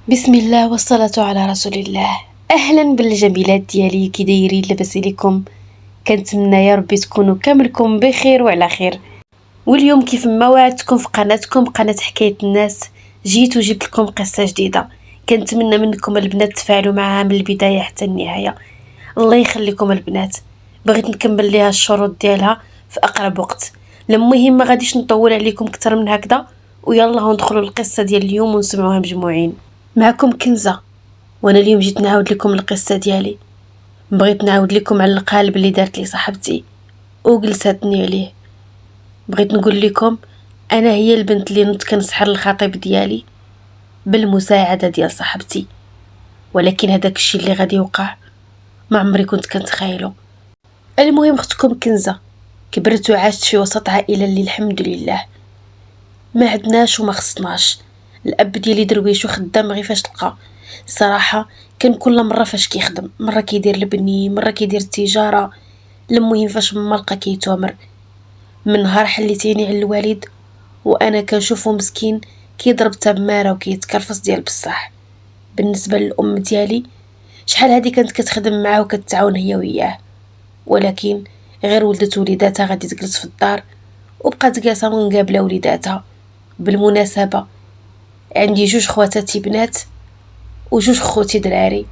بسم الله والصلاة على رسول الله. اهلا بالجميلات ديالي، كي دايرين؟ لاباس عليكم؟ كنتمنى يا ربي تكونوا كاملكم بخير وعلى خير. واليوم كيف ما وعدتكم في قناتكم قناة حكاية الناس، جيت وجبت لكم قصة جديدة. كنتمنى منكم البنات تفاعلوا معها من البداية حتى النهاية. الله يخليكم البنات، بغيت نكمل ليها الشروط ديالها في اقرب وقت. المهم ما غاديش نطول عليكم اكثر من هكذا، ويلا ندخلوا القصة ديال اليوم ونسمعوها مجموعين. معكم كنزة، وانا اليوم جيت نعاود لكم القصه ديالي. بغيت نعاود لكم على القالب اللي دارت لي صاحبتي وجلساتني عليه. بغيت نقول لكم انا هي البنت اللي نط كنسحر الخطيب ديالي بالمساعده ديال صاحبتي، ولكن هذاك الشيء اللي غادي يوقع ما عمري كنت كنتخيله. المهم اختكم كنزه كبرت وعاشت في وسط عائله اللي الحمد لله ما عدناش وما خصناش. الاب ديالي درويش وخدام غير فاش لقى. صراحه كان كل مره فاش كيخدم، مره كيدير البني، مره كيدير التجاره. المهم فاش ما لقى كيتومر. من نهار حليتيني على الوالد وانا كنشوفو مسكين كيضرب تماره وكيتكرفص ديال بصح. بالنسبه للام ديالي شحال هادي كانت كتخدم معاه وكتعاون هي وياه، ولكن غير ولدت وليداتها غادي تجلس في الدار وبقات جالسه مقابله وليداتها. بالمناسبه عندي جوج خواتاتي بنات وجوج خوتي دراري،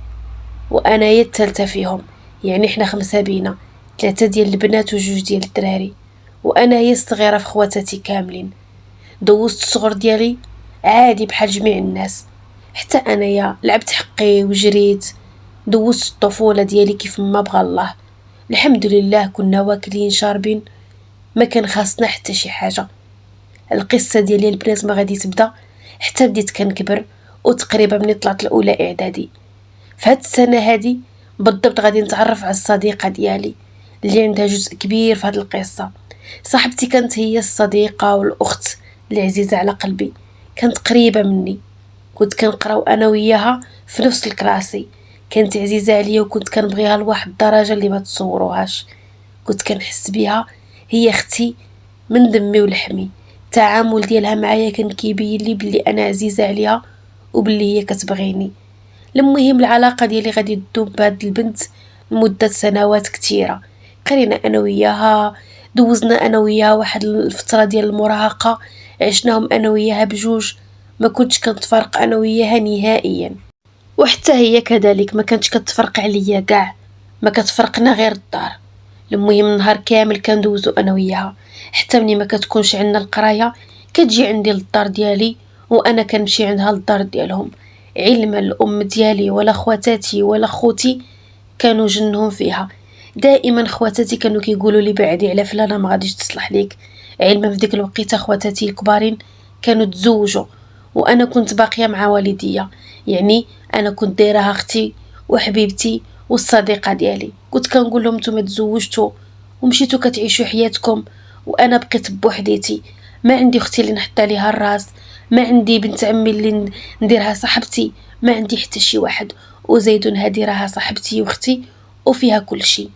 وانا هي الثالثه فيهم. يعني احنا 5 بينا، 3 ديال البنات وجوج ديال الدراري، وانا هي الصغيره في خواتاتي كاملين. دوزت الصغر ديالي عادي بحال جميع الناس، حتى انايا لعبت حقي وجريت. دوزت الطفوله ديالي كيف ما بغى الله. الحمد لله كنا واكلين شاربين، ما كان خاصنا حتى شي حاجه. القصه ديالي البنات ما غادي تبدا حتى بديت كنكبر، وتقريبا ملي طلعت الاولى اعدادي. فهاد السنه هادي بالضبط غادي نتعرف على الصديقه ديالي اللي عندها جزء كبير في هاد القصه. صاحبتي كانت هي الصديقه والاخت العزيزه على قلبي، كانت قريبه مني. كنت كنقراو انا وياها في نفس الكلاسي، كانت عزيزه عليا وكنت كنبغيها لواحد الدرجه اللي ما تصوروهاش. كنت كنحس بها هي اختي من دمي ولحمي. التعامل ديالها معايا كان كيبين لي بلي انا عزيزه عليها وبلي هي كتبغيني. المهم العلاقه ديالي غادي تدوم بهاد البنت لمده سنوات كثيره. قرينا انا وياها، دوزنا انا وياها واحد الفتره ديال المراهقه، عشناهم انا وياها بجوج. ما كنتش كنتفرق انا وياها نهائيا، وحتى هي كذلك ما كانتش كتفرق عليا كاع، ما كتفرقنا غير الدار. المهم نهار كامل كندوزو انا وياها، حتى ملي ما كتكونش عندنا القرايه كتجي عندي للدار ديالي وانا كنمشي عندها للدار ديالهم. علما الام ديالي ولا خواتاتي ولا خوتي كانوا جنهم فيها. دائما خواتاتي كانوا كيقولوا لي بعدي على فلانه ما غاديش تصلح ليك. علما في ديك الوقيته خواتاتي الكبارين كانوا تزوجوا وانا كنت باقيه مع والديا. يعني انا كنت دايرها اختي وحبيبتي والصديقه ديالي. كنت كنقول لهم نتوما تزوجتوا ومشيتوا كتعيشوا حياتكم وانا بقيت بوحديتي. ما عندي اختي اللي نحط عليها الراس، ما عندي بنت عمي اللي نديرها صاحبتي، ما عندي حتى شي واحد. وزيدون هذه راها صاحبتي واختي وفيها كل شيء.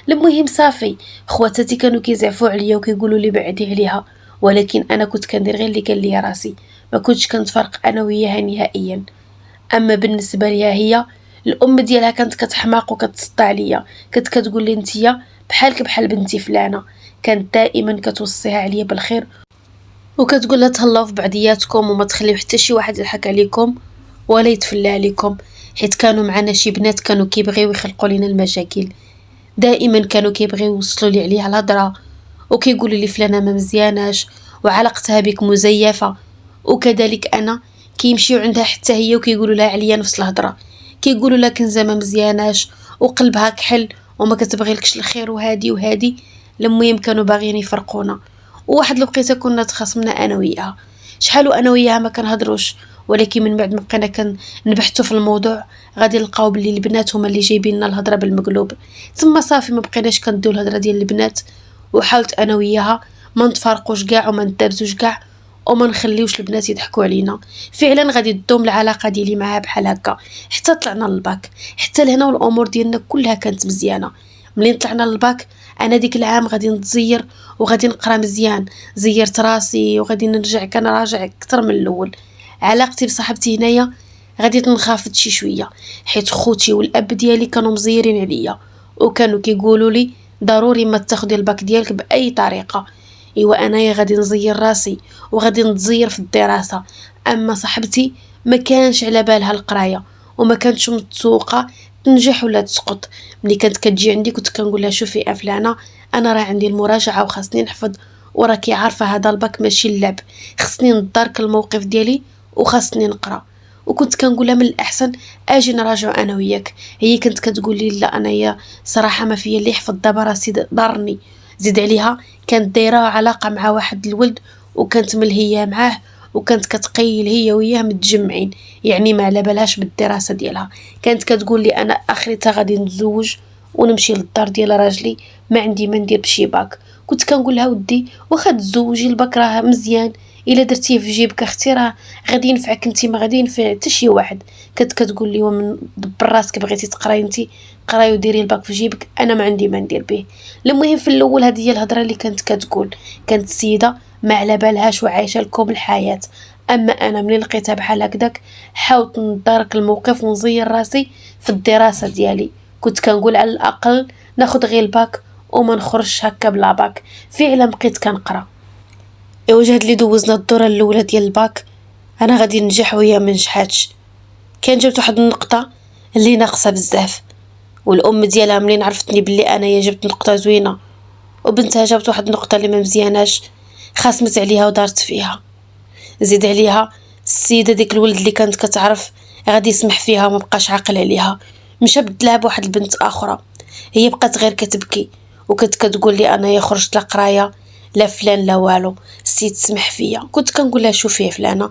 المهم صافي، خواتاتي كانوا كيزعفوا عليا وكيقولوا لي بعدي عليها، ولكن انا كنت كندير غير اللي قال لي راسي. ما كنتش كنتفرق انا وياها نهائيا. اما بالنسبه ليها هي، الام ديالها كانت كتحماق وكتسطى عليا، كانت كتقول لي نتيا بحالك بحال بنتي فلانه. كانت دائما كتوصيها عليا بالخير وكتقول لها تهلاو في بعضياتكم وما تخليو حتى شي واحد يضحك عليكم ولا يتفلى عليكم، حيت كانوا معنا شي بنات كانوا كيبغيو يخلقوا لنا المشاكل. دائما كانوا كيبغيو يوصلوا لي عليها الهضره وكيقولوا لي فلانه ما مزياناش وعلاقتها بك مزيفه. وكذلك انا كيمشيو عندها حتى هي وكيقولوا لها عليا نفس الهضره، كيقولوا لها كنزه ما مزياناش وقلبها كحل وما كتبغي لكش الخير وهادي وهادي. المهم كانوا باغيين يفرقونا، وواحد الوقيته كنا تخاصمنا انا وياها. شحال وانا وياها ما كنهضروش، ولكن من بعد ما بقينا كنبحثوا في الموضوع غادي نلقاو بلي البنات هما اللي جايبين لنا الهضره بالمقلوب. ثم صافي ما بقيناش كنديو الهضره ديال البنات، وحاولت انا وياها ما نتفارقوش كاع وما ندابزوش كاع وما نخليوش البنات يضحكوا علينا. فعلا غادي تدوم العلاقه ديالي معها بحال هكا حتى طلعنا للباك. حتى لهنا والامور ديالنا كلها كانت مزيانه. ملي طلعنا للباك انا ديك العام غادي نتزير وغادي نقرا مزيان، زيرت راسي وغادي نرجع كنراجع اكثر من الاول. علاقتي بصاحبتي هنايا غادي نخافض شي شويه، حيت خوتي والاب ديالي كانوا مزيرين عليا وكانوا كيقولوا لي ضروري ما تاخدي الباك ديالك باي طريقه. ايوا انايا غادي نزير راسي وغادي نتزير في الدراسه. اما صاحبتي ما كانش على بالها القرايه وما كانتش متسوقه تنجح ولا تسقط. ملي كانت كتجي عندي كنت كنقول لها شوفي فلانه، انا راه عندي المراجعه وخاصني نحفظ، وراكي عارفه هذا الباك ماشي اللعب، خصني ندارك الموقف ديالي وخاصني نقرا. وكنت كنقولها من الاحسن اجي نراجع انا وياك. هي كانت كتقول لي لا انايا صراحه ما فيا اللي يحفظ، دابا راسي ضرني. زيد عليها كانت دايره علاقه مع واحد الولد وكانت ملهيه معاه، وكانت كتقيل هي وياه متجمعين، يعني ما على بالهاش بالدراسه ديالها. كانت كتقول لي انا اخرتها غادي نتزوج ونمشي للدار ديال راجلي، ما عندي ما ندير بشي باك. كنت كنقول لها ودي واخا تزوجي الباك راه مزيان، الا درتيه في جيبك اختي راه غادي ينفعك انت، ما غادي ينفع حتى شي واحد. كانت كتقول لي ومن دبر راسك بغيتي تقراي انت قراي وديري الباك في جيبك، انا ما عندي ما ندير به. المهم في الاول هذه هي الهضره اللي كانت كتقول. كانت السيده ما على بالهاش وعايشه لكم الحياه. اما انا ملي لقيتها بحال هكذاك حاولت ندارك الموقف ونزير راسي في الدراسه ديالي. كنت كنقول على الاقل ناخذ غير الباك وما نخرجش هكا بلا باك. فعلا بقيت كنقرا. وجهد اللي دوزنا الدوره الاولى ديال الباك انا غادي ننجح وهي ما نجحاتش. كان جبت واحد النقطه اللي ناقصه بزاف، والام ديالها ملي عرفتني بلي انايا جبت نقطه زوينه وبنتها جابت واحد النقطه اللي ما مزياناش خاصمت عليها ودارت فيها. زيد عليها السيده ديك الولد اللي كانت كتعرف غادي يسمح فيها وما بقاش عاقل عليها، مشى بدلها بواحد البنت اخرى. هي بقات غير كتبكي وكنت كتقول لي انايا خرجت لا قرايه لا فلان لا والو، السيد سمح فيا. كنت كنقول لها شوفي يا فلانه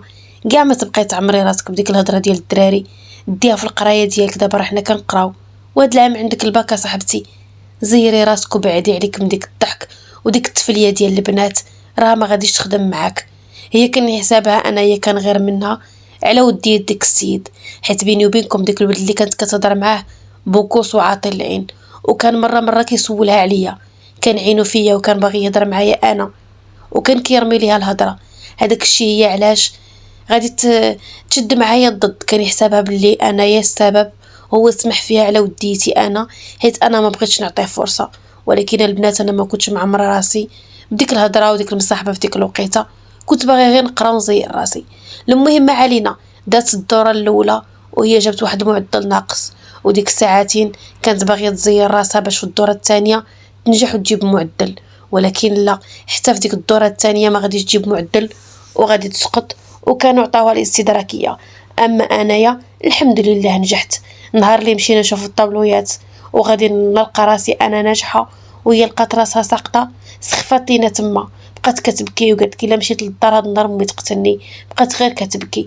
كاع ما تبقاي تعمري راسك بديك الهضره ديال الدراري، ديها في القرايه ديالك، دابا راه حنا كنقراو وهاد العام عندك الباكا صاحبتي. زيري راسك وبعدي عليك من ديك الضحك وديك التفليه ديال البنات، راه ما غاديش تخدم معاك. هي كان حسابها انايا كان غير منها على ودي ديك السيد، حيت بيني وبينكم ديك الولد اللي كانت كتهضر معاه بوكوس وعاطي العين، وكان مره كيسولها عليا، كان عينو فيا وكان باغي يهضر معايا انا، وكان كيرمي ليها الهضره. هذاك الشيء هي علاش غادي تشد معايا الضد. كان يحسبها باللي انايا السبب، هو سمح فيها على وديتي انا حيت انا ما بغيتش نعطيه فرصه. ولكن البنات انا ما كنتش معمره راسي بديك الهضره وديك المصاحبه في ديك الوقيته، كنت باغي غير نقرا ونزير راسي. المهم ما علينا، دات الدوره الاولى وهي جابت واحد المعدل ناقص، وديك الساعتين كانت باغيه تزير راسها باش في الدوره الثانيه تنجح وتجيب معدل. ولكن لا، حتى في ديك الدوره الثانيه ما غاديش تجيب معدل وغادي تسقط، وكانوا عطاوها الاستدراكيه. اما انايا الحمد لله نجحت. نهار اللي مشينا نشوف الطابلويات وغادي نلقى راسي انا ناجحه وهي لقات راسها ساقطه، سخفات لينا تما. بقات كتبكي وقالت لي الا مشيت للدار هاد النهار امي تقتلني. بقات غير كتبكي.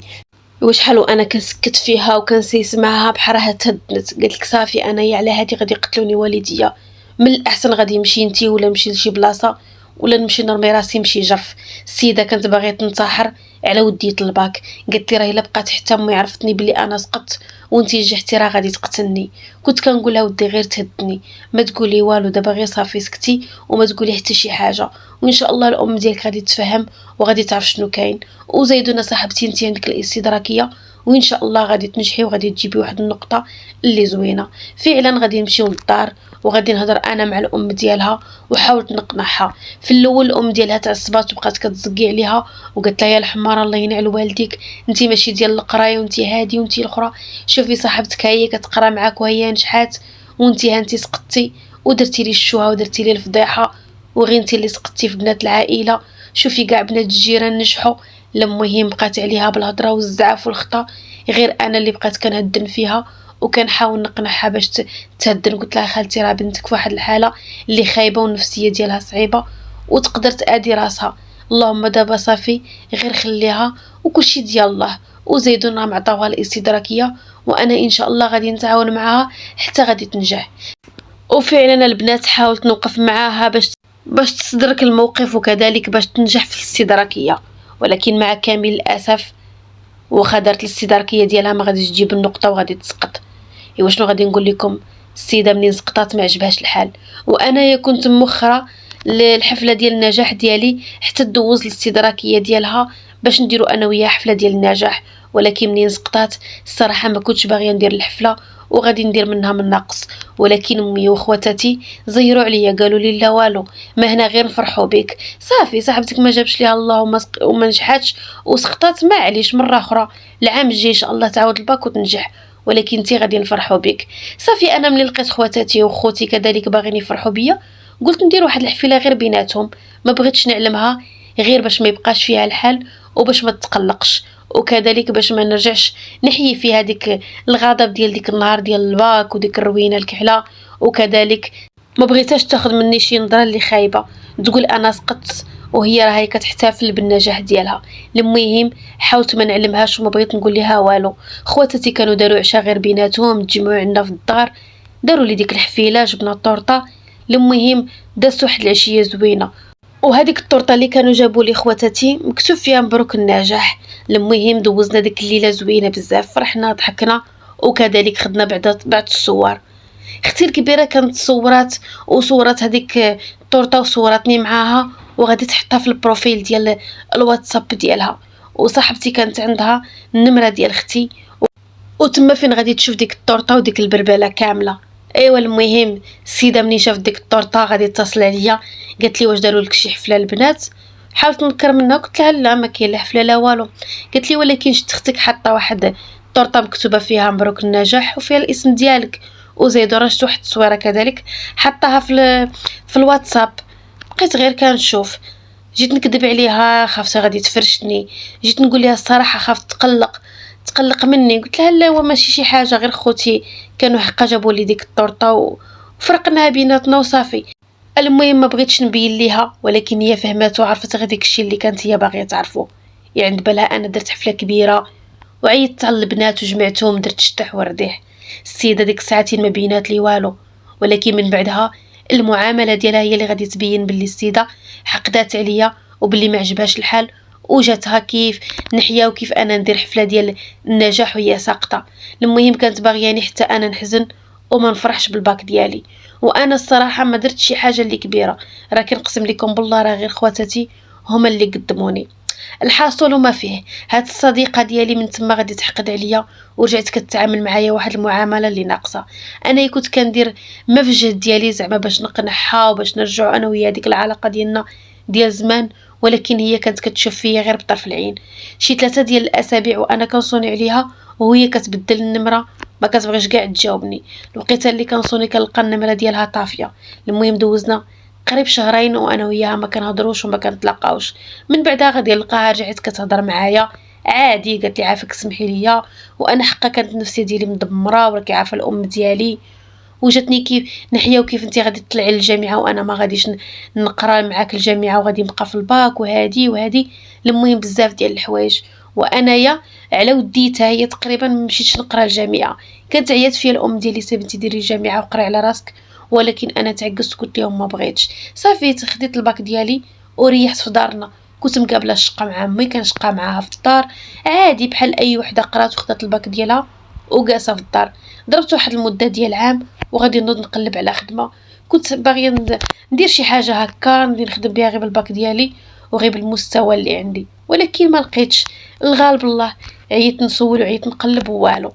وشحال وانا كنسكت فيها وكنسيس معاها بحال راها تهدنت. قالت لك صافي انايا على هادي غادي يقتلوني والديا، من الاحسن غادي نمشي نتي ولا نمشي لشي بلاصه ولا نمشي نرمي راسي نمشي جرف. السيده كانت باغيه تنتحر على ودية الباك. قالت لي راه الا بقات حتى امي عرفتني بلي انا سقطت وانتي نجحتي راه غادي تقتلني. كنت كنقول لها ودي غير تهدني، ما تقولي والو، دابا غير صافي سكتي وما تقولي حتى شي حاجه، وان شاء الله الام ديالك غادي تفهم وغادي تعرف شنو كاين. وزيدونا صاحبتي انت عندك الاستدراكيه وان شاء الله غادي تنجحي وغادي تجيبي واحد النقطه اللي زوينه. فعلا غادي نمشيو للدار وغادي نهضر انا مع الام ديالها وحاولت نقنعها. في الاول الام ديالها تعصبات وبقات كتزقي عليها وقالت لها يا الحمار الله ينعل والديك، انت ماشي ديال القرايه وانت هادي وانت الاخرى، شوفي صاحبتك هي كتقرا معاك وهي نجحات وانت هانتي سقطتي ودرتي لي الشوهه ودرتي لي الفضيحه وغير انت اللي سقطتي في بنات العائله. شوفي كاع بنات الجيران نجحوا. المهم بقات عليها بالهضره والزعاف والخطا، غير انا اللي بقات كنهدن فيها وكنحاول نقنعها باش تهدن. قلت لها خالتي راه بنتك في واحد الحاله اللي خايبه والنفسيه ديالها صعيبه وتقدر تادي راسها. اللهم دابا صافي غير خليها وكلشي ديال الله. وزيدون راهم عطاوها الاستدراكيه وانا ان شاء الله غادي نتعاون معها حتى غادي تنجح. وفعلا البنات حاولت نوقف معاها باش تستدرك الموقف وكذلك باش تنجح في الاستدراكيه، ولكن مع كامل الاسف واخا دارت الاستدراكيه ديالها ما غاديش تجيب النقطه وغادي تسقط. ايوا شنو غادي نقول لكم، السيده منين سقطات ما عجبهاش الحال. وانا كنت مخره للحفله ديال النجاح ديالي حتى دوز الاستدراكيه ديالها باش نديرو انا وياها حفله ديال النجاح، ولكن منين سقطات الصراحه ما كنتش باغيه ندير الحفله وغادي ندير منها من ناقص. ولكن امي واخواتاتي زيروا عليا قالوا لي لا والو، ما هنا غير نفرحوا بك. صافي صاحبتك ما جابش ليها الله وما نجحاتش وسقطات، معليش مره اخرى العام الجاي ان شاء الله تعاود الباك وتنجح، ولكن انت غادي نفرحوا بك. صافي انا ملي لقيت خواتاتي وخوتي كذلك باغيين يفرحوا بيا قلت ندير واحد الحفله غير بيناتهم، ما بغيتش نعلمها غير باش ما يبقاش فيها الحال وباش ما تقلقش، وكذلك باش ما نرجعش نحيي فيها ديك الغضب ديال ديك النهار ديال الباك وديك الروينه الكحله. وكذلك ما بغيتهاش تاخذ مني شي نظره اللي خايبه تقول انا سقطت وهي راهي كتحتفل بالنجاح ديالها. المهم حاولت ما نعلمهاش وما بغيت نقول لها والو. خواتاتي كانوا داروا عشاء غير بيناتهم، تجمعوا عندنا في الدار، داروا لي ديك الحفيله، جبنا الطورطه. المهم دازت واحد العشيه زوينه، وهذيك الطورطه اللي كانوا جابوا لي خواتاتي مكتوب فيها مبروك النجاح. المهم دوزنا ديك الليله زوينه بزاف، فرحنا ضحكنا وكذلك خدنا بعض الصور. اختي الكبيره كانت صورات وصورات هذيك الطورطه وصورتني معاها وغادي تحطها في البروفيل ديال الواتساب ديالها. وصاحبتي كانت عندها النمره ديال اختي وتما فين غادي تشوف ديك الطورطه وديك البربله كامله. ايوا المهم السيده مني شافت ديك الطورطه غادي تتصل عليا، قالت لي واش داروا لك شي حفله البنات؟ حاولت نكر منها قلت لها لا ما كاين لا حفله لا والو. قالت لي ولكن شفت اختك حاطه واحد الطورطه مكتوبه فيها مبروك النجاح وفيها الاسم ديالك، وزيدوا رشت واحد التصويره كذلك حطها في الواتساب. بقيت غير كنشوف، جيت نكذب عليها خافت غادي تفرشني، جيت نقول لها الصراحه خافت تقلق مني. قلت لها لا هو ماشي شي حاجه، غير خوتي كانوا حقا جابوا لي ديك الطورطه وفرقناها بيناتنا وصافي. المهم ما بغيتش نبين ليها، ولكن هي فهمات وعرفت غير داك الشيء اللي كانت هي باغيه تعرفه. يعني بالها انا درت حفله كبيره وعيطت على البنات وجمعتهم، درت الشطح والرديح. السيده ديك الساعتين ما بينات لي والو، ولكن من بعدها المعامله ديالها هي اللي غادي تبين باللي السيده حقدات عليا وباللي ما عجبهاش الحال، وجاتها كيف نحيا وكيف انا ندير حفله ديال النجاح وهي ساقطه. المهم كانت باغياني حتى انا نحزن وما نفرحش بالباك ديالي، وانا الصراحه ما درت شي حاجه اللي كبيره، راه كنقسم لكم بالله راه غير خواتاتي هما اللي قدموني. الحاصل وما فيه هاد الصديقه ديالي من تما غادي تحقد عليا ورجعت كتعامل معايا واحد المعامله اللي ناقصه. انا كنت كندير ما في الجهد ديالي زعما باش نقنعها وباش نرجعوا انا ويا ديك العلاقه ديالنا ديال زمان، ولكن هي كانت كتشوف فيا غير بطرف العين. شي 3 ديال الاسابيع وانا كنصوني عليها وهي كتبدل النمره، ما كتبغيش كاع تجاوبني. الوقيته اللي كنصوني كنلقى النمره ديالها طافيه. المهم دوزنا قريب شهرين وانا وياها ما كنهضروش وما كنتلاقاوش. من بعدها غادي نلقاها رجعت كتهضر معايا عادي، قالت لي عافاك سمحي ليا، وانا حقا كانت النفسيه ديالي مدمره وراكي عارفه الام ديالي. وجاتني كيف نحيا وكيف انت غادي تطلعي للجامعه وانا ما غاديش نقرا معاك الجامعه وغادي نبقى في الباك وهادي. المهم بزاف ديال الحوايج. وانايا على وديتها هي تقريبا ما مشيتش نقرا الجامعه، كانت عيات فيا الام ديالي سي ديري الجامعه وقري على راسك، ولكن انا تعكست قلت لهم ما بغيتش. صافي خديت الباك ديالي وريحت في دارنا. كنت مقابله الشقه مع امي، كنشقى معاها في الدار عادي بحال اي وحده قرات وخدات الباك ديالها وجالسه في الدار. ضربت واحد المده ديال عام وغادي نوض نقلب على خدمه، كنت باغيه ندير شي حاجه هكا نخدم بها غير بالباك ديالي وغير بالمستوى اللي عندي، ولكن ما لقيتش. الغالب الله عييت نسول وعييت نقلب والو.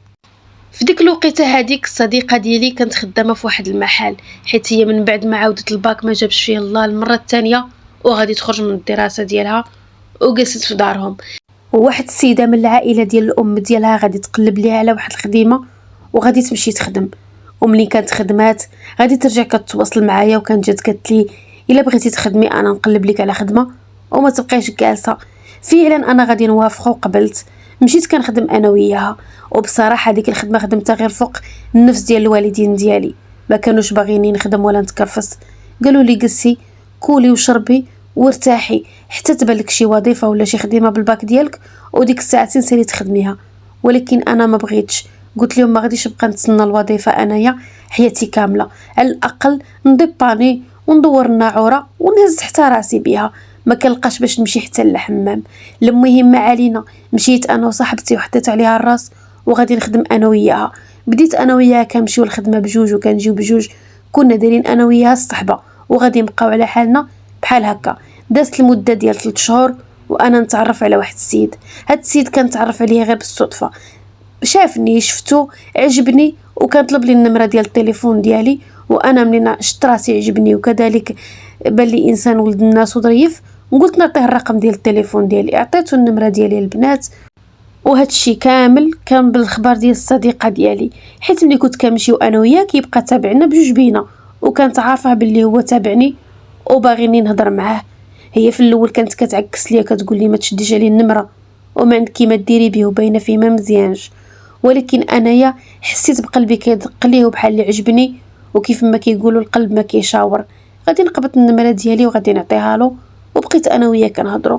في ديك الوقيته هذيك الصديقه ديالي كانت خدامه في واحد المحل، حيت هي من بعد ما عاودت الباك ما جابش فيه الله المره الثانيه وغادي تخرج من الدراسه ديالها وجلست في دارهم. وواحد السيده من العائله ديال الام ديالها غادي تقلب ليها على واحد الخديمه وغادي تمشي تخدم. وملي كانت خدمات غادي ترجع كتواصل معايا وكانت جات قالت لي الا بغيتي تخدمي انا نقلب لك على خدمه وما تبقايش جالسه. فعلا انا غادي نوافق وقبلت، مشيت كنخدم انا وياها. وبصراحه ديك الخدمه خدمتها غير فوق النفس ديال الوالدين ديالي، ما كانوش باغيني نخدم ولا نتكرفس. قالوا لي جلسي كولي وشربي وارتاحي حتى تبان لك شي وظيفه ولا شي خدمه بالباك ديالك وديك الساعتين سيري تخدميها. ولكن انا ما بغيتش، قلت لهم ما غاديش نبقى نتسنى الوظيفه انايا حياتي كامله، على الاقل نديباني وندور الناعوره ونهز حتى راسي بها، ما كنلقاش باش نمشي حتى للحمام. المهم ما علينا، مشيت انا وصاحبتي وحطيت عليها الراس وغادي نخدم انا وياها. بديت انا وياها كنمشيو الخدمه بجوج وكنجيو بجوج، كنا دايرين انا وياها الصحبه وغادي نبقاو على حالنا بحال هكا. دازت المده ديال 3 شهور وانا نتعرف على واحد السيد. هاد السيد كان تعرف عليه غير بالصدفه، شافني شفتو عجبني وكان طلب لي النمره ديال التليفون ديالي، وانا منين شفت راسي عجبني وكذلك بان لي انسان ولد الناس وظريف، قلت نعطيه الرقم ديال التليفون ديالي، عطيته النمره ديالي للبنات. وهذا الشيء كامل كان بالخبر ديال الصديقه ديالي، حيت ملي كنت كنمشيو انا وياه كيبقى تابعنا بجوج بينا، وكانت عارفه باللي هو تابعني وباغيني نهضر معاه. هي في الاول كانت كتعكس ليا كتقول لي ما تشديش عليه النمره وما عندك ما ديري به وباينه فيه ما مزيانش، ولكن انايا حسيت بقلبي كيدق ليه وبحال اللي عجبني، وكيف ما كيقولوا القلب ما كيشاور، غادي نقبط النمره ديالي وغادي نعطيها له. وبقيت انا وياه كنهضروا.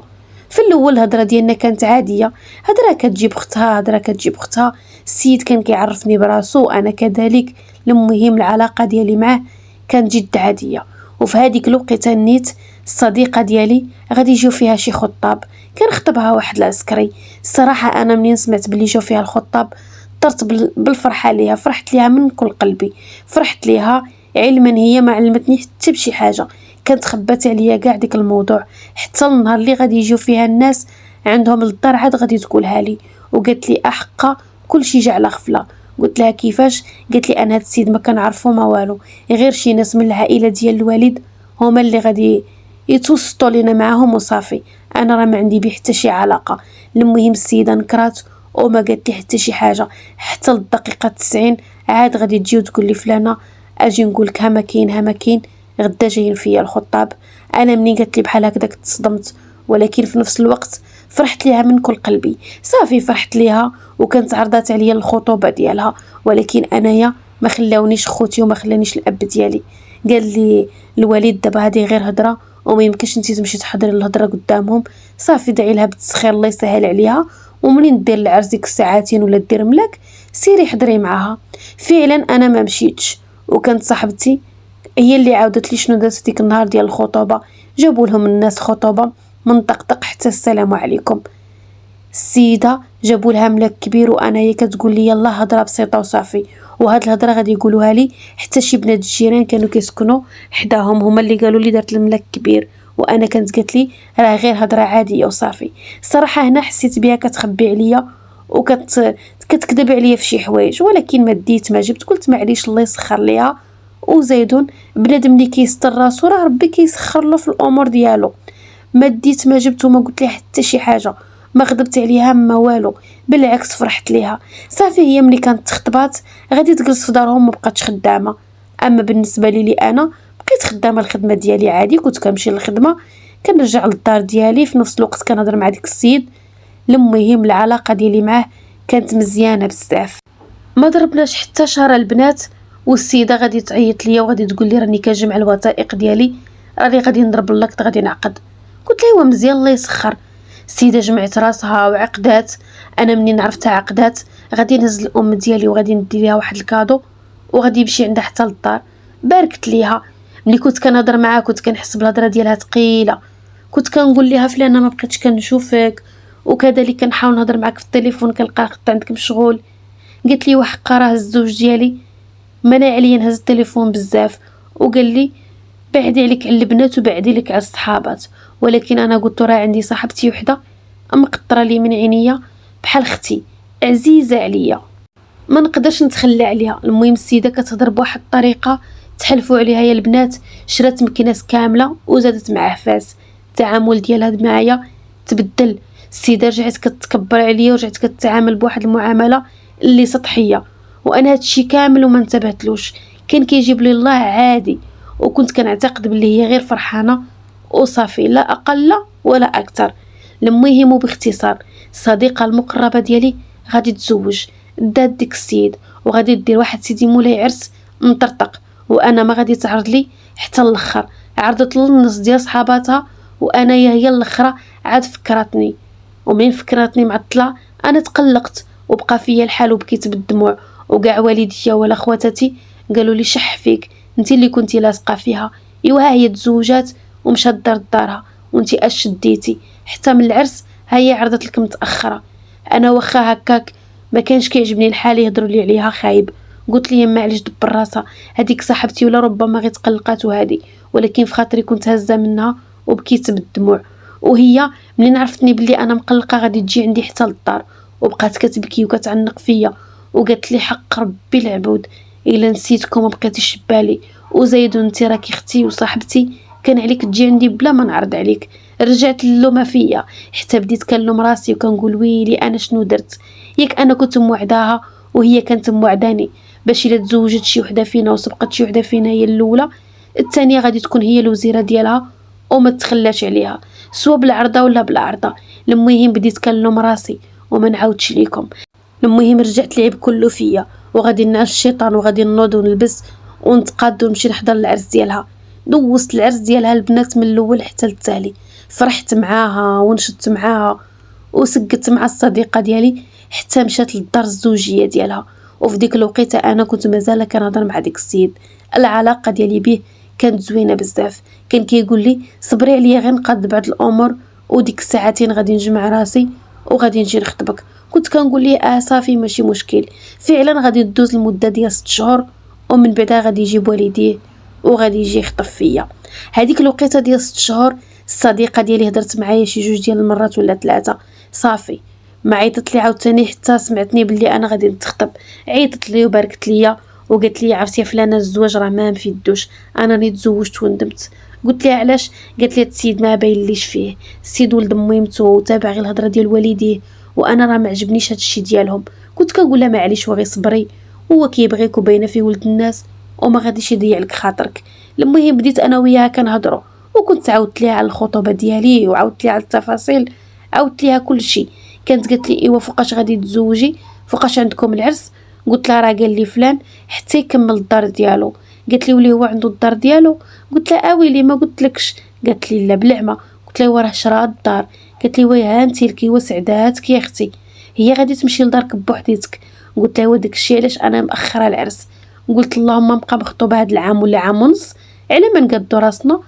في الاول الهضره ديالنا كانت عاديه، هضره كتجيب اختها هضره كتجيب اختها. السيد كان كيعرفني براسو وانا كذلك. المهم العلاقه ديالي معاه كانت جد عاديه. وفي هذيك الوقيته نيت الصديقه ديالي غادي يجيو فيها شي خطاب، كان خطبها واحد العسكري. الصراحه انا منين سمعت بلي جاو فيها الخطاب طرت بالفرحه ليها، فرحت ليها من كل قلبي، فرحت ليها علما هي ما علمتني حتى بشي حاجه، كانت خبات عليا كاع ديك الموضوع حتى النهار اللي غادي يجيو فيها الناس عندهم للدار عاد غادي تقولها لي. وقالت لي احقا كل شيء جا على غفله. قلت لها كيفاش؟ قالت لي انا هاد السيد ما كنعرفو ما والو، غير شي ناس من العائله ديال الوالد هما اللي غادي يتوسطوا لينا معاهم وصافي، انا راه ما عندي بيه حتى شي علاقه. المهم السيده نكرات وما قالت لي حتى شي حاجه حتى للدقيقه 90 عاد غادي تجي وتقول لي فلانه اجي نقول لك ها ما كاين ها ما كاين غدا جايين فيا الخطاب. انا منين قالت لي بحال هكذاك تصدمت، ولكن في نفس الوقت فرحت ليها من كل قلبي. صافي فرحت ليها وكانت عرضات عليا الخطوبه ديالها، ولكن انايا ما خلاونيش خوتي وما خلانيش الاب ديالي. قال لي الوالد دابا هذه غير هضره وما يمكنش انت تمشي تحضري الهضره قدامهم، صافي دعي لها بالتسخير الله يسهل عليها، ومنين دير العرس ديك الساعتين ولا دير ملاك سيري حضري معاها. فعلا انا ما مشيتش، وكانت صاحبتي هي اللي عاودت لي شنو دازت ديك النهار ديال الخطوبه. جابوا لهم الناس خطوبه من طقطق حتى السلام عليكم. السيده جابوا لها ملاك كبير وانايا كتقول لي يلا هضره بسيطه وصافي. وهاد الهضره غادي يقولوها لي حتى شي بنات الجيران كانوا كيسكنوا حداهم هما اللي قالوا لي دارت الملاك كبير، وانا كانت قالت لي راه غير هضره عاديه وصافي. الصراحه هنا حسيت بها كتخبي عليا كتكذب عليا في شي حوايج، ولكن ما ديت ما جبت، قلت معليش الله يسخر ليها. وزيدون بنادم اللي كيستر راسو راه ربي كيسخر له في الامور ديالو. ما ديت ما جبت وما قلت لها حتى شي حاجه، ما غضبت عليها ما والو، بالعكس فرحت ليها. صافي هي ملي كانت تخطبات غادي تجلس في دارهم ما بقاتش خدامه. اما بالنسبه لي انا بقيت خدامه الخدمه ديالي عادي، كنت كنمشي للخدمه كنرجع للدار ديالي في نفس الوقت كنهضر مع ديك السيد. المهم العلاقه ديالي معاه كانت مزيانه بزاف، ما ضربناش حتى شهر البنات. والسيده غادي تعيط ليا وغادي تقول لي راني كنجمع الوثائق ديالي راني غادي نضرب لك غادي نعقد. قلت لها ايوا مزيان الله يسخر. السيده جمعت راسها وعقدات. انا منين عرفتها عقدات غادي نهز الام ديالي وغادي ندي ليها واحد الكادو وغادي يمشي عندها حتى للدار. باركت ليها. ملي كنت كنهضر معاها كنت كنحس بالهضره ديالها ثقيله، كنت كنقول لها فلانه ما بقيتش كنشوفك، وكذلك كنحاول نهضر معاك في التليفون كنلقى خط عندك مشغول. قالت لي وحقا راه الزوج ديالي منع عليا نهز التليفون بزاف، وقال لي بعدي عليك على البنات وبعدي لك على الصحابات. ولكن انا قلت راه عندي صاحبتي وحده مقطره لي من عينيا بحال اختي عزيزه عليا ما نقدرش نتخلى عليها. المهم السيده كتهضر بواحد الطريقه تحلفوا عليها يا البنات، شرات مكناس كامله وزادت معاه فاس. التعامل ديالها معايا تبدل. السيده رجعت كتكبر عليا ورجعت كتعامل بواحد المعامله اللي سطحيه، وانا هادشي كامل وما انتبهتلوش، كان كيجيب لي الله عادي، وكنت كنعتقد باللي هي غير فرحانه وصافي لا اقل ولا اكثر. المهم وباختصار الصديقه المقربه ديالي غادي تزوج، دات ديك السيد وغادي دير واحد سيدي مولاي عرس مطرطق، وانا ما غادي تعرض لي حتى الاخر. عرضت للنص ديال صحاباتها وانا هي الاخرى عاد فكرتني، ومن فكرتني معطله انا تقلقت وبقى فيا الحال وبكيت بالدموع. وكاع والديا ولا خواتاتي قالوا لي شح فيك انت اللي كنتي لاصقه فيها، ايوا هي تزوجات ومشات دارها وانت اش شديتي حتى من العرس هي عرضت لك متاخره. انا واخا هكاك ما كانش كيعجبني الحال يهضروا لي عليها خايب، قلت لي معليش دبر راسها هذيك صاحبتي ولا ربما غير تقلقات وهذه، ولكن في خاطري كنت هزه منها وبكيت بالدموع. وهي ملي عرفتني بلي انا مقلقه غادي تجي عندي حتى للدار وبقات كتبكي وكتعنق فيا وقالت لي حق ربي العبود الا نسيتكم وما بقيتيش بالي، وزايد انت راكي اختي وصاحبتي، كان عليك تجي عندي بلا ما نعرض عليك. رجعت اللومه فيا حتى بديت كنلوم راسي وكنقول ويلي انا شنو درت، ياك انا كنت موعداها وهي كانت موعداني باش الا تزوجت شي وحده فينا وسبقت شي وحده فينا هي الاولى، الثانيه غادي تكون هي الوزيره ديالها وما تخلاش عليها سوا بالعرضه ولا بالعرضه. المهم بديت كنلوم راسي وما نعاودش ليكم. المهم رجعت لعب كله فيا وغادي نعس الشيطان وغادي نوض ونلبس ونتقاد ونمشي نحضر العرس ديالها. دوزت العرس ديالها البنات من الاول حتى للتالي، فرحت معاها ونشدت معاها وسقت مع الصديقه ديالي حتى مشات للدار الزوجيه ديالها. وفي ديك الوقيته انا كنت مازال كنهضر مع ديك السيد، العلاقه ديالي به كانت زوينه بزاف، كان كيقول لي صبري عليا غير نقاد بعض الامور وديك الساعتين غادي نجمع راسي وغادي نجي نخطبك. كنت كنقول ليه صافي ماشي مشكل. فعلا غادي تدوز المده ديال 6 شهور ومن بعدها غادي يجيب والديه وغادي يجي يخطب فيا. هذيك الوقيته ديال 6 شهور الصديقه ديالي هضرت معايا شي 2 ديال المرات ولا 3 صافي ما عيطت لي عاوتاني حتى سمعتني بلي انا غادي نتخطب. عيطت لي وباركت ليا وقالت لي عرفتي يا فلانه الزواج راه ما في يدوش، انا راني تزوجت وندمت. قلت لها علاش؟ قالت لي السيد ما باين ليش فيه، السيد ولد ميمتو وتابع غير الهضره ديال والديه وانا راه ما عجبنيش هذا الشيء ديالهم. كنت كنقول لها معليش وغير صبري، هو كيبغيك وباينه فيه ولد الناس وما غاديش يضيع لك خاطرك. المهم بديت انا وياها كنهضروا وكنت عاودت ليها على الخطوبه ديالي وعاودت ليها على التفاصيل، عاودت ليها كل شيء. كانت قالت لي ايوا فوقاش غادي تزوجي، فوقاش عندكم العرس؟ قلت لها راه قال لي فلان حتى يكمل الدار ديالو. قالت لي ولي هو عنده الدار ديالو؟ قلت لها ويلي ما قلت لكش. قالت لي لا بالعمى. قلت لها راه شرا الدار. قالت لي ويا انتي لك وسعداتك يا اختي، هي غادي تمشي لدارك بوحديتك. قلت لها وداك الشيء علاش انا مأخره العرس. قلت اللهم نبقى مخطوبه هذا العام ولا عام ونص على ما نقادو راسنا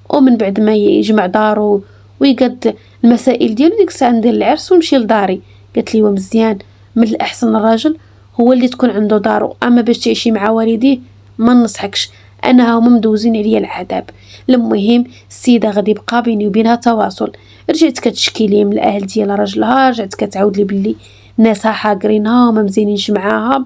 ومن بعد ما يجمع دارو ويقاد المسائل ديالو ديك الساعه ندير العرس ونمشي لداري. قالت لي ومزيان، من الاحسن الراجل هو اللي تكون عنده دارو، اما باش تعيشي مع والديه ما نصحكش، انا هما مدوزين عليا العذاب. المهم السيده غادي يبقى بيني وبينها تواصل، رجعت كتشكي لي من الاهل ديال راجلها، رجعت كتعاود لي باللي ناسها حاقرينها وما مزينينش معاها.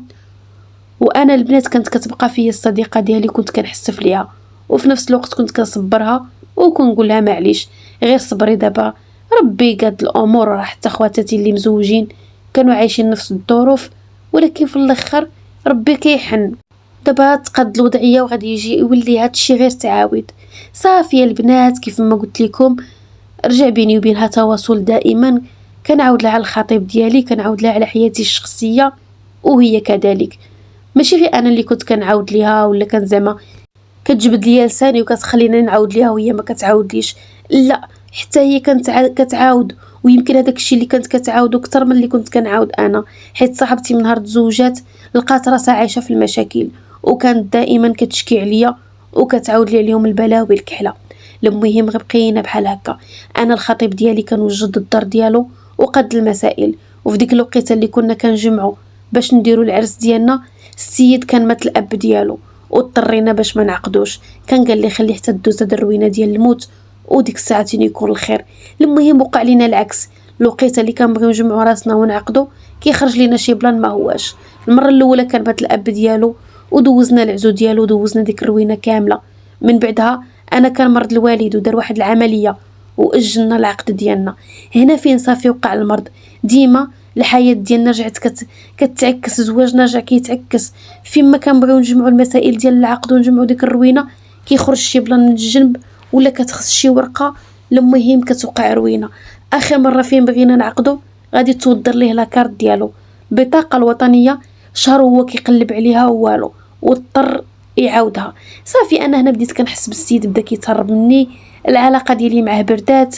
وانا البنات كانت كتبقى فيا الصديقه ديالي كنت كنحسف ليها وفي نفس الوقت كنت كنصبرها وكنقول لها معليش غير صبري دابا ربي قاد الامور. راه حتى خواتاتي اللي مزوجين كانوا عايشين نفس الظروف ولكن في الاخر ربي كيحن. دابا تقاد الوضعيه وغادي يجي يولي هادشي غير تعاود. صافي البنات كيف ما قلت لكم رجع بيني وبينها تواصل دائما، كنعاود لها على الخطيب ديالي، كنعاود لها على حياتي الشخصيه وهي كذلك. ماشي غير انا اللي كنت كنعاود ليها ولا كان زعما كتجبد ليا لساني وكتخليني نعاود ليها وهي ما كتعاودليش، لا حتى هي كانت كتعاود. ويمكن هذاك الشيء اللي كانت كتعاودو اكثر من اللي كنت كنعاود انا، حيت صاحبتي من نهار تزوجات لقات راسها عايشه في المشاكل وكانت دائما كتشكي عليا وكتعاود لي عليهم البلاوي الكحله. المهم غير بقينا بحال هكا. انا الخطيب ديالي كان وجد الدار ديالو وقد المسائل، وفي ديك الوقيته اللي كنا كنجمعوا باش نديروا العرس ديالنا السيد كان مات الاب ديالو واضطرينا باش ما نعقدوش. كان قال لي خلي حتى دوز هاد الروينه ديال الموت وديك الساعتين يكون الخير. المهم وقع لينا العكس، الوقيته اللي كنبغيو نجمعوا راسنا ونعقدوا كيخرج لينا شي بلان ما هواش. المره الاولى كان مات الاب ديالو ودوزنا العزو ديالو ودوزنا ديك الروينه كامله. من بعدها انا كان مرض الوالد ودار واحد العمليه واجلنا العقد ديالنا. هنا فين صافي وقع المرض. ديما الحياه ديالنا رجعت كتعكس، زواجنا رجع كيتعكس. فيما كنبغيو نجمعوا المسائل ديال العقد ونجمعوا ديك الروينه كيخرج شي بلان من الجنب ولا كتخص شي ورقه. المهم كتوقع روينه. اخر مره فين بغينا نعقدوا غادي توضر ليه لاكارت ديالو البطاقه الوطنيه، شهر هو كيقلب عليها والو واضطر يعاودها. صافي انا هنا بديت كنحس بالسيد بدا كيتهرب مني، العلاقه ديالي معاه بردات،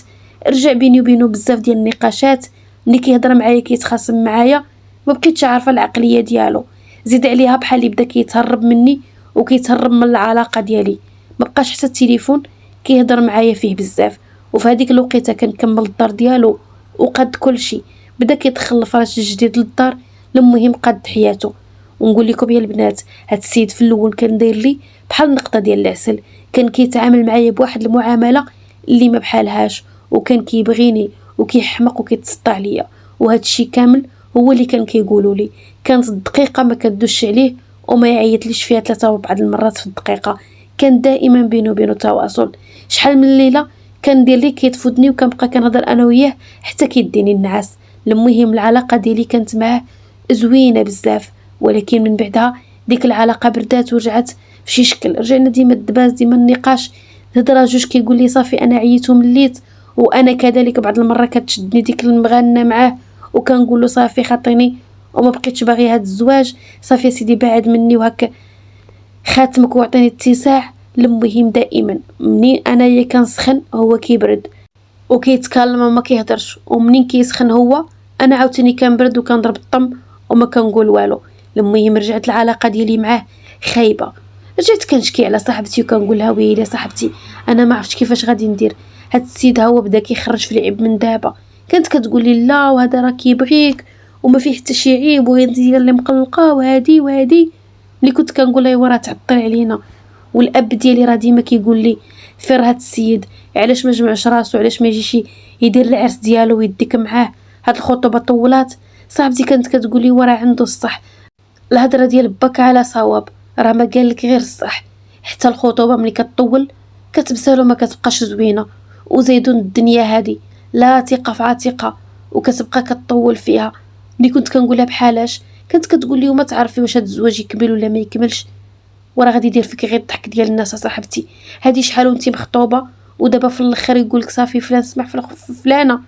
رجع بيني وبينه بزاف ديال النقاشات، ملي كيهضر معايا كيتخاصم معايا ما بقيتش عارفه العقليه ديالو. زيد عليها بحال اللي بدا كيتهرب مني وكيتهرب من العلاقه ديالي، ما بقاش حتى التليفون كيهضر معايا فيه بزاف. وفي هذيك الوقيته كنكمل الدار ديالو وقد كل شيء، بدا كيدخل الفراش الجديد للدار. المهم قد حياته. ونقول لكم يا البنات هاد السيد في الاول كان داير لي بحال النقطه ديال العسل، كان كيتعامل معايا بواحد المعامله اللي ما بحالهاش وكان كيبغيني وكيحمق وكيتسطى عليا، وهذا الشيء كامل هو اللي كان كيقولوا لي. كانت الدقيقه ما كدوش عليه وما يعيطليش فيها 3 و4 المرات في الدقيقه. كان دائما بينه وبينه تواصل. شحال من ليله كندير ليه كيتفدني وكنبقى كنهضر انا وياه حتى كيديني النعاس. المهم العلاقه ديالي كانت معاه زوينه بزاف، ولكن من بعدها ديك العلاقه بردات ورجعت في شي شكل. رجعنا ديما الدباز، ديما النقاش، هضره جوج كيقول لي صافي انا عييت ومليت، وانا كذلك بعض المره كتشدني ديك المغانه معاه وكنقول له صافي خاطيني وما بقيتش باغي هاد الزواج، صافي يا سيدي بعد مني وهكا خاتمك وعطيني اتساع. المهم دائما منين انايا كنسخن هو كيبرد وكيتكلم وما كيهضرش، ومنين كيسخن هو انا عاوتاني كنبرد وكنضرب الطم وما كنقول والو. المهم رجعت العلاقه ديالي معاه خايبه. رجعت كنشكي على صاحبتي وكنقول لها ويلي صاحبتي انا ما عرفتش كيفاش غادي ندير. هاد السيد هو بدا كيخرج في العيب من دابا. كانت كتقول لي لا وهذا راه كيبغيك وما فيه حتى شي عيب وانت هي اللي مقلقه وهادي. ملي كنت كنقول لها راه تعطل علينا. والاب ديالي راه ديما كيقول لي فر هاد السيد علاش ما جمعش راسو، علاش ما يجيش يدير العرس ديالو ويديك معاه. هاد الخطوبه طولات. صاحبتي كانت كتقول لي وراه عنده الصح، الهضره ديال باك على صواب، راه ما قال لك غير الصح. حتى الخطوبه ملي كتطول كتبسالو ما كتبقاش زوينه، وزيدون الدنيا هادي لا ثقه في عتيقه وكتبقى كتطول فيها. ملي كنت كنقولها بحالاش كانت كتقول لي وما تعرفي واش هاد الزواج يكمل ولا ما يكملش، وراه غادي يدير فيك غير الضحك ديال الناس. صاحبتي هادي شحال وانتي مخطوبه ودابا في الاخر يقولك صافي فلان سمح في فلانه.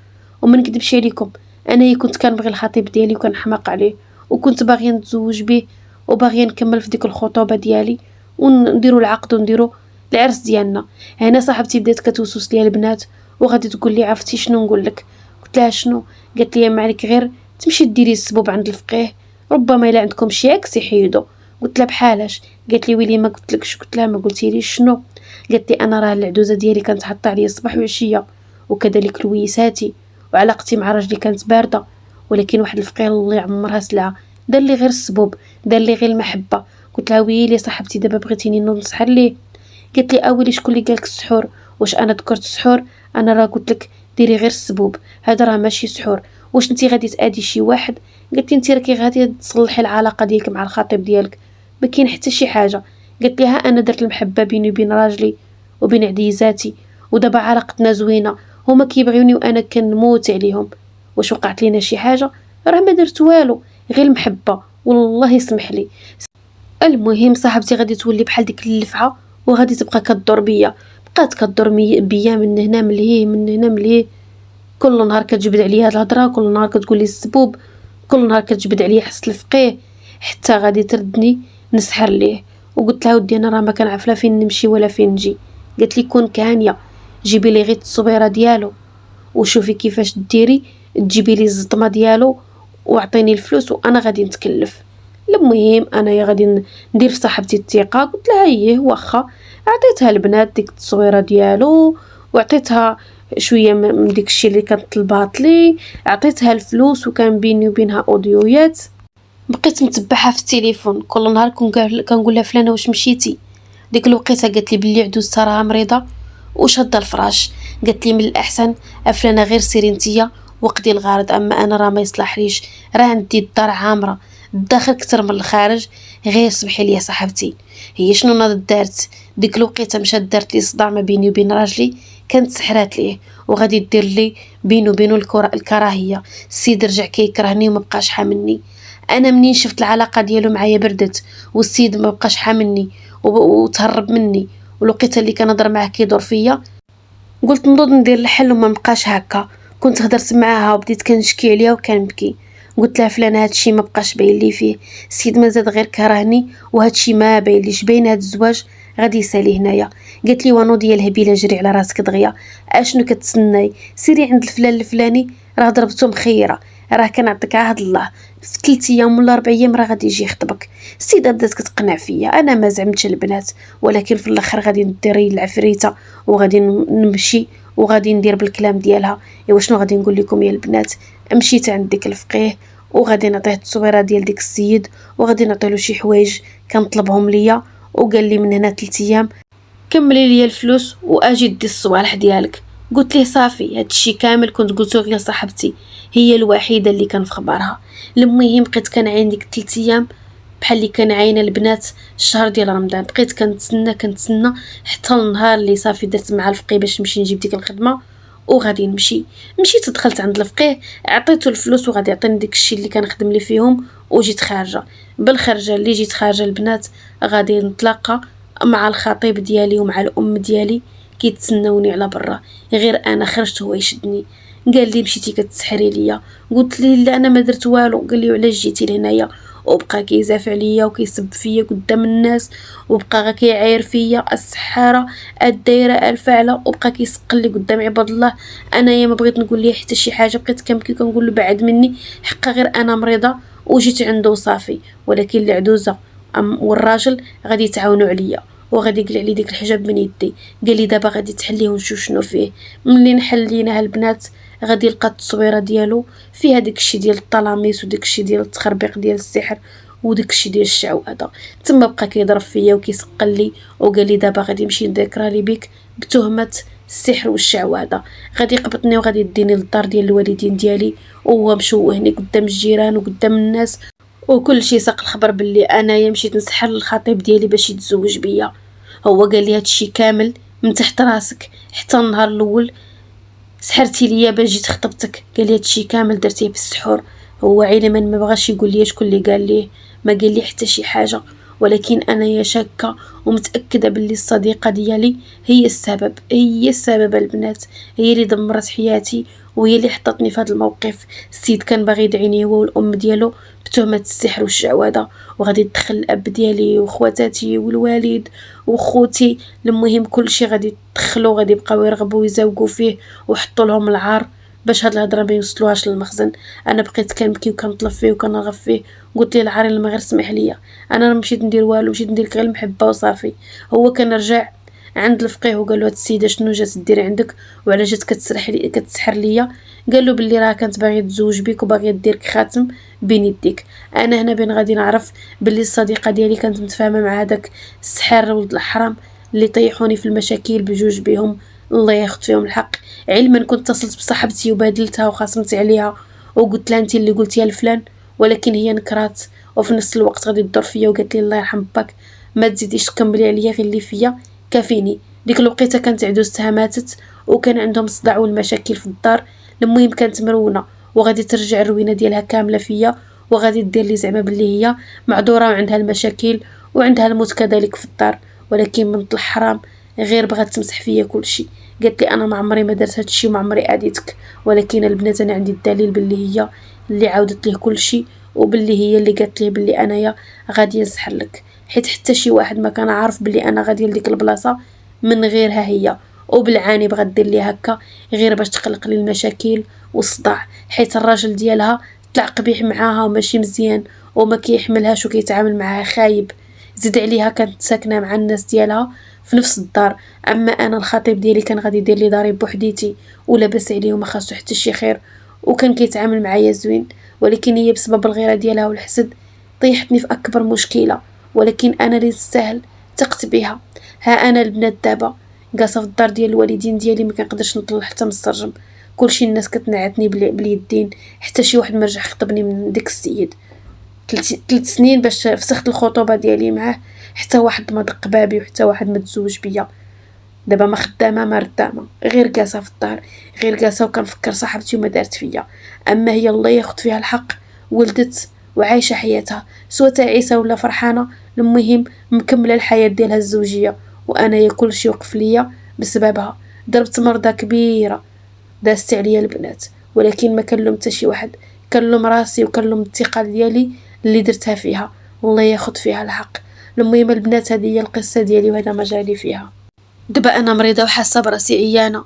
وما نكذبش عليكم انايا كنت كنبغي الخطيب ديالي وكنحماق عليه وكنت باغيه نتزوج به وباغيه نكمل في ديك الخطوبه ديالي ونديروا العقد ونديروا العرس ديالنا. هنا صاحبتي بدات كتوسوس ليا البنات وغادي تقول لي عرفتي شنو نقول لك. قلت لها شنو؟ قالت لي ما عليك غير تمشي ديري السبوب عند الفقيه، ربما الا عندكم شي عكس يحيدوا. قلت لها بحالاش؟ قالت لي ويلي ما قلتلكش. قلت لها ما قلتيليش شنو؟ قالت لي انا راه العدوزه ديالي كانت حاطه عليا الصباح وعشيه، وكذلك لويساتي، وعلاقتي مع راجلي كانت بارده، ولكن واحد الفقيه الله يعمرها سلعه دار لي غير السبوب، دار لي غير المحبه. قلت لها ويلي صاحبتي دابا بغيتيني نوض نسحر ليه؟ قالت لي اويلي شكون اللي قالك السحور؟ واش انا ذكرت السحور؟ انا راه قلت لك ديري غير السبوب، هذا راه ماشي سحور. واش انت غادي تادي شي واحد؟ قالت لي انت راكي غادي تصلحي العلاقه ديالك مع الخطيب ديالك، ما كاين حتى شي حاجه. قالت لي ها انا درت المحبه بيني وبين راجلي وبين عديزاتي ودابا علاقتنا زوينه، هما كيبغيوني وانا كنموت عليهم. واش وقعت لينا شي حاجه؟ راه ما درت والو، غير المحبه والله يسمح لي. المهم صاحبتي غادي تولي بحال ديك اللفعه وغادي تبقى كدور بيا. بقات كدور بيا من هنا من لهيه من هنا من لهيه. كل نهار كتجبد عليا هاد الهضره، كل نهار كتقول لي السبوب، كل نهار كتجبد عليا حس الفقيه، حتى غادي تردني نسحر ليه. وقلت لها ودي انا راه ما كنعرف لا فين نمشي ولا فين نجي. قالت لي كون كانيه جيبي لي غير الصبيره ديالو وشوفي كيفاش ديري، تجيبي لي الزطمه ديالو واعطيني الفلوس وانا غادي نتكلف. المهم انايا غادي ندير في صاحبتي الثقه. قلت لها ايه واخا. عطيتها البنات ديك التصويره ديالو وعطيتها شويه من ديك الشيء اللي كانت طلبات لي، عطيتها الفلوس وكان بيني وبينها اوديويات. بقيت متبعها في التليفون كل نهار كنقول لها فلانه واش مشيتي. ديك الوقيته قالت لي بلي عدوزتها راها مريضه وشاده الفراش. قالت لي من الاحسن افلانه غير سيري نتيا وقدي الغرض، اما انا راه ما يصلحليش، راه عندي الدار عامره الداخل اكثر من الخارج، غير سمحي لي يا صاحبتي. هي شنو ناضت دارت ديك الوقيته؟ مشات دارت لي صداع ما بيني وبين راجلي، كانت سحرات ليه وغادي دير لي بينه وبينه الكراهيه. السيد رجع كيكرهني وما بقاش حاملني. انا منين شفت العلاقه ديالو معايا بردت والسيد ما بقاش حاملني وتهرب مني، ولقيت اللي كنهضر معاه كيدور فيا، قلت نوض ندير الحل وما نبقاش هكا. كنت هضرت معاها وبديت كنشكي عليها وكنبكي. قلت لها فلان هادشي ما بقاش باين لي فيه، السيد مازال غير كرهني وهادشي ما باين ليش، باين هاد الزواج غادي يسالي هنايا. قالت لي ونوضي الهبيله جري على راسك دغيا، اشنو كتسناي؟ سيري عند الفلان الفلاني راه ضربته مخيره، راه كنعطيك عهد الله في 3 ايام ولا 4 ايام راه غادي يجي يخطبك. السيده بدات كتقنع فيا، انا ما زعمتش البنات، ولكن في الاخر غادي نديري العفريته وغادي نمشي وغادي ندير بالكلام ديالها. ايوا شنو غادي نقول لكم يا البنات؟ مشيت عند ديك الفقيه وغادي نعطيه التصويره ديال ديك السيد وغادي نعطيلو شي حوايج كنطلبهم ليا، وقال لي من هنا 3 ايام كملي لي الفلوس واجي دي الصوالح ديالك. قلت ليه صافي، هادشي كامل كنت قلتو غير صاحبتي، هي الوحيده اللي كان في خبرها. المهم بقيت كنعاين ديك 3 ايام بحال اللي كنعاين البنات الشهر ديال رمضان. بقيت كنتسنى حتى النهار اللي صافي درت مع الفقيه باش نمشي نجيب ديك الخدمه وغادي نمشي. مشيت دخلت عند الفقيه، عطيته الفلوس وغادي يعطيني داك الشيء اللي كنخدم ليه فيهم، وجيت خارجه. بالخرجه اللي جيت خارجه البنات غادي نتلاقى مع الخطيب ديالي ومع الام ديالي كيتسناوني على برا. غير انا خرجت هو يشدني قال لي مشيتي كتسحري ليا. قلت ليه لا انا ما درت والو. قال لي علاش جيتي لهنايا؟ وبقى كيزاف عليا وكيسب فيا قدام الناس، وبقى غا كيعاير فيا السحاره الدايره الفاعله، وبقى كيسقل لي قدام عباد الله. انايا ما بغيت نقول ليه حتى شي حاجه، بقيت كنبكي كنقول له بعد مني حقا غير انا مريضه وجيت عنده صافي. ولكن العدوزه والراجل غادي يتعاونوا عليا وغادي يقلع لي ديك الحجاب من يدي. قال لي دابا غادي تحليه ونشوف شنو فيه. ملي نحليناها البنات غادي يلقى التصويره ديالو فيها داكشي ديال الطلاميس وداكشي ديال التخربيق ديال السحر وداكشي ديال الشعوذه. تما بقى كيضرب فيا وكيسقل لي وقال لي دابا غادي نمشي نذكرها لي بك بتهمه السحر والشعوذه. غادي يقبطني وغادي يديني للدار ديال الوالدين ديالي، وهو مشوهني قدام الجيران وقدام الناس وكل شيء. ساق الخبر باللي انايا مشيت نسحر للخطيب ديالي باش يتزوج بيا. هو قال لي هادشي كامل من تحت راسك، حتى النهار الاول سحرتي ليا باش جيت خطبتك. قال لي هادشي كامل درتيه بالسحور. هو علما ما بغاش يقول لي شكون اللي قال ليه، ما قال لي حتى شي حاجه، ولكن انا يا شاكه ومتاكده باللي الصديقه ديالي هي السبب. هي السبب البنات، هي اللي دمرت حياتي وهي اللي حطتني في هذا الموقف. السيد كان باغي يدعيني هو والام ديالو بتهمه السحر والشعوذه، وغادي يدخل الاب ديالي وخواتاتي والوالد وخوتي. المهم كل شيء غادي يدخلوا، غادي يبقاو يرغبوا ويزوقوا فيه ويحطوا لهم العار باش هاد الهضره ما يوصلوهاش للمخزن. انا بقيت كنبكي وكنطلب فيه وكنرغب فيه. قلت ليه العار اللي ما غير سمح ليا، انا مشيت ندير والو، مشيت ندير غير المحبه وصافي. هو كان رجع عند الفقيه وقال له هاد السيده شنو جات دير عندك وعلاش جات كتسحر ليا؟ قال له باللي راه كانت باغيه تزوج بك وباغيه ديرك خاتم بين يديك. انا هنا بين غادي نعرف باللي الصديقه ديالي كانت متفاهمه مع هذاك السحر ولد الحرام اللي طيحوني في المشاكل بجوج بهم، الله ياخذ فيهم الحق. علما كنت اتصلت بصاحبتي وبادلتها وخاصمت عليها وقلت لها انت اللي قلتيها لفلان، ولكن هي نكرات وفي نفس الوقت غادي تضر فيا وقالت لي الله يرحم باك ما تزيديش تكملي عليا غير اللي فيا كافيني. ديك الوقيته كانت عدوزتها ماتت وكان عندهم صداع والمشاكل في الدار. المهم كانت مرونه وغادي ترجع الروينه ديالها كامله فيا وغادي دير لي زعما باللي هي معذوره وعندها المشاكل وعندها الموت كذلك في الدار. ولكن بنت الحرام غير بغات تمسح فيا كل شيء. قالت لي انا ما عمري ما درت هادشي وما عمري اديتك، ولكن البنات انا عندي الدليل باللي هي اللي عاودت ليه كل شيء وباللي هي اللي قالت لي باللي انايا غادي نسحر لك، حيت حتى شي واحد ما كان عارف باللي انا غادي لديك البلاصه من غيرها هي. وبالعاني بغات دير لي هكا غير باش تخلق لي المشاكل والصداع، حيت الراجل ديالها طلع قبيح معاها وماشي مزيان وما كيحملهاش وكيتعامل معاها خايب. زيد عليها كانت ساكنه مع الناس ديالها في نفس الدار. اما انا الخطيب ديالي كان غادي يدير لي داري بوحديتي ولاباس عليه وما خاصو حتى شي خير وكان كيتعامل معايا زوين. ولكن هي بسبب الغيره ديالها والحسد طيحتني في اكبر مشكله، ولكن انا اللي نستاهل ثقت بها. ها انا البنات دابا جالسه في الدار ديال الوالدين ديالي ما كنقدرش نطلع حتى مسترجم. كلشي الناس كتنعتني باليدين، حتى شي واحد ما رجع خطبني من ديك السيد. 3 سنين باش فسخت الخطوبه ديالي معاه، حتى واحد ما دق بابي وحتى واحد ما تزوج بيا. دابا ما خدامه ما ردامه، غير جالسه في الدار، غير جالسه وكنفكر صاحبتي وما دارت فيا. اما هي الله ياخذ فيها الحق ولدت وعايشه حياتها سواء تعيسه ولا فرحانه. المهم مكمله الحياه ديالها الزوجيه، وانا يا كل شيء وقف ليا بسببها. ضربت مرضى كبيره دازت عليا البنات، ولكن ما كنلوم حتى شي واحد، كنلوم راسي وكنلوم الثقه ديالي اللي درتها فيها، والله ياخذ فيها الحق. المهم البنات هذه هي القصه ديالي وهذا ما جالي فيها. دابا انا مريضه وحاسه براسي عيانه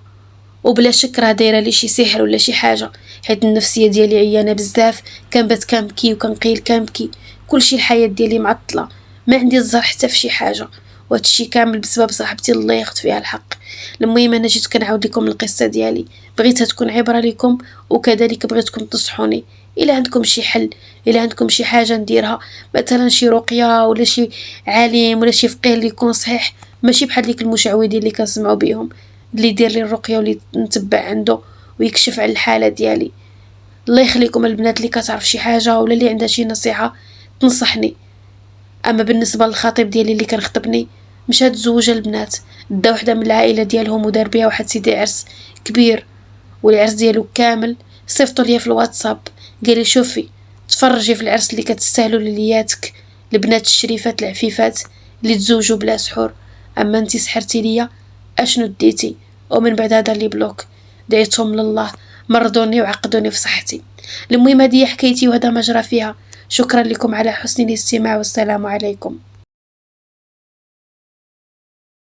وبلا شك راه دايره لي شي سحر ولا شي حاجه، حيت النفسيه ديالي عيانه بزاف. كنبات كنبكي وكنقيل كنبكي، كلشي الحياه ديالي معطله، ما عندي الزهر حتى في شي حاجه، وهادشي كامل بسبب صاحبتي الله ياخذ فيها الحق. المهم انا جيت كنعاود لكم القصه ديالي، بغيتها تكون عبره لكم وكذلك بغيتكم تنصحوني الا عندكم شي حل، الا عندكم شي حاجه نديرها، مثلا شي رقيه ولا شي عالم ولا شي فقيه اللي يكون صحيح، ماشي بحال ديك المشعوذين اللي كنسمعوا بهم. اللي يدير لي الرقيه واللي نتبع عنده ويكشف على الحاله ديالي. الله يخليكم البنات اللي كتعرف شي حاجه ولا اللي عندها شي نصيحه تنصحني. اما بالنسبه للخطيب ديالي اللي كان خطبني، مشات تزوج البنات، دا وحده من العائله ديالهم ودار بها واحد سيدي عرس كبير، والعرس ديالو كامل صيفطوا ليا في الواتساب، قال لي شوفي تفرجي في العرس اللي كتستاهلوا لياتك، البنات الشريفات العفيفات اللي تزوجوا بلا سحور. اما انتي سحرتي ليا، اشنو ديتي؟ ومن بعد هذا اللي بلوك دعيتهم لله، مرضوني وعقدوني في صحتي. المهم هذه حكايتي وهذا ما جرى فيها. شكرا لكم على حسن الاستماع والسلام عليكم.